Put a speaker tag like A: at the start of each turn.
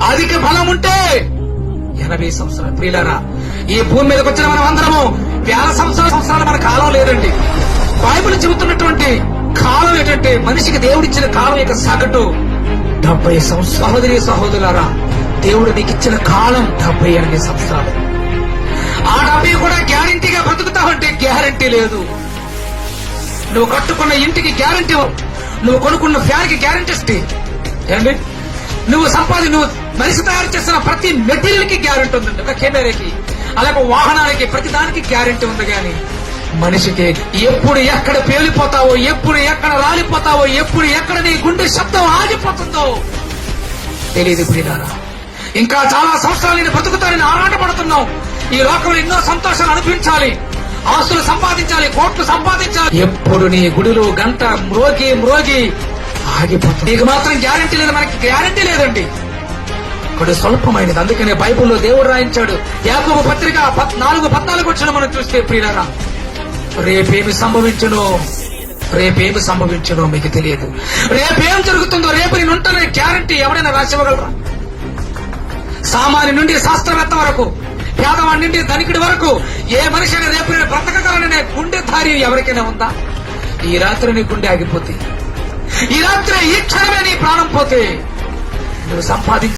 A: అధిక బలం ఉంటే 80 సంవత్సరాలు. ప్రియులారా, ఈ భూమి మీదకి వచ్చిన మనం అందరము వేల సంవత్సరాలు మన కాలం లేదండి. బైబిల్ చెబుతున్నటువంటి కాలం ఏంటంటే మనిషికి దేవుడిచ్చిన కాలం యొక్క సగటు 70 సంవత్సరాలు. సహోదరి సహోదరులారా, దేవుడు నీకు ఇచ్చిన కాలం 78 సంవత్సరాలు. ఆ 70 కూడా గ్యారంటీగా బ్రతుకుతావంటే గ్యారంటీ లేదు. నువ్వు కట్టుకున్న ఇంటికి గ్యారంటీ, నువ్వు కొనుక్కున్న ఫ్యాన్ కి గ్యారంటీ ఏంటి, నువ్వు మనిషి తయారు చేస్తున్న ప్రతి మెటీరియల్ కి గ్యారంటీ ఉందండి. ఒక కెమెరాకి, అలాగే వాహనాలకి, ప్రతి దానికి గ్యారంటీ ఉంది. కానీ మనిషికి ఎప్పుడు ఎక్కడ పేలిపోతావో, ఎప్పుడు ఎక్కడ రాలిపోతావో, ఎప్పుడు ఎక్కడ నీ గుండె శబ్దం ఆగిపోతుందో తెలియదు. ప్రియులారా, ఇంకా చాలా సంవత్సరాలు నేను బ్రతుకుతానని ఆరాటపడుతున్నావు. ఈ లోకంలో ఎన్నో సంతోషాలు అనిపించాలి, ఆస్తులు సంపాదించాలి, కోట్లు సంపాదించాలి. ఎప్పుడు నీ గుడిలో గంట మ్రోగి ఆగిపోతుంది. నీకు మాత్రం గ్యారంటీ లేదు, మనకి గ్యారంటీ లేదండి. ఇక్కడ స్వల్పమైనది. అందుకనే బైబిల్లో దేవుడు రాయించాడు. యాకోబు పత్రిక 4:14 వచ్చిన మనం చూస్తే, ప్రియులారా, రేపేమి సంభవించునో మీకు తెలియదు. రేపేం జరుగుతుందో, రేపు నేను ఉంటానని గ్యారంటీ ఎవరైనా రాసివ్వగలరా? సామాన్య నుండి శాస్త్రవేత్త వరకు, పేదవాడి నుండి ధనికుడి వరకు ఏ మనిషి అయినా రేపు నేను బ్రతకగలననే గుండె ధార్యం ఎవరికైనా ఉందా? ఈ రాత్రి నీ గుండె ఆగిపోతే, ఈ రాత్రి ఈ క్షణమే నీ ప్రాణం పోతే, నువ్వు సంపాదించి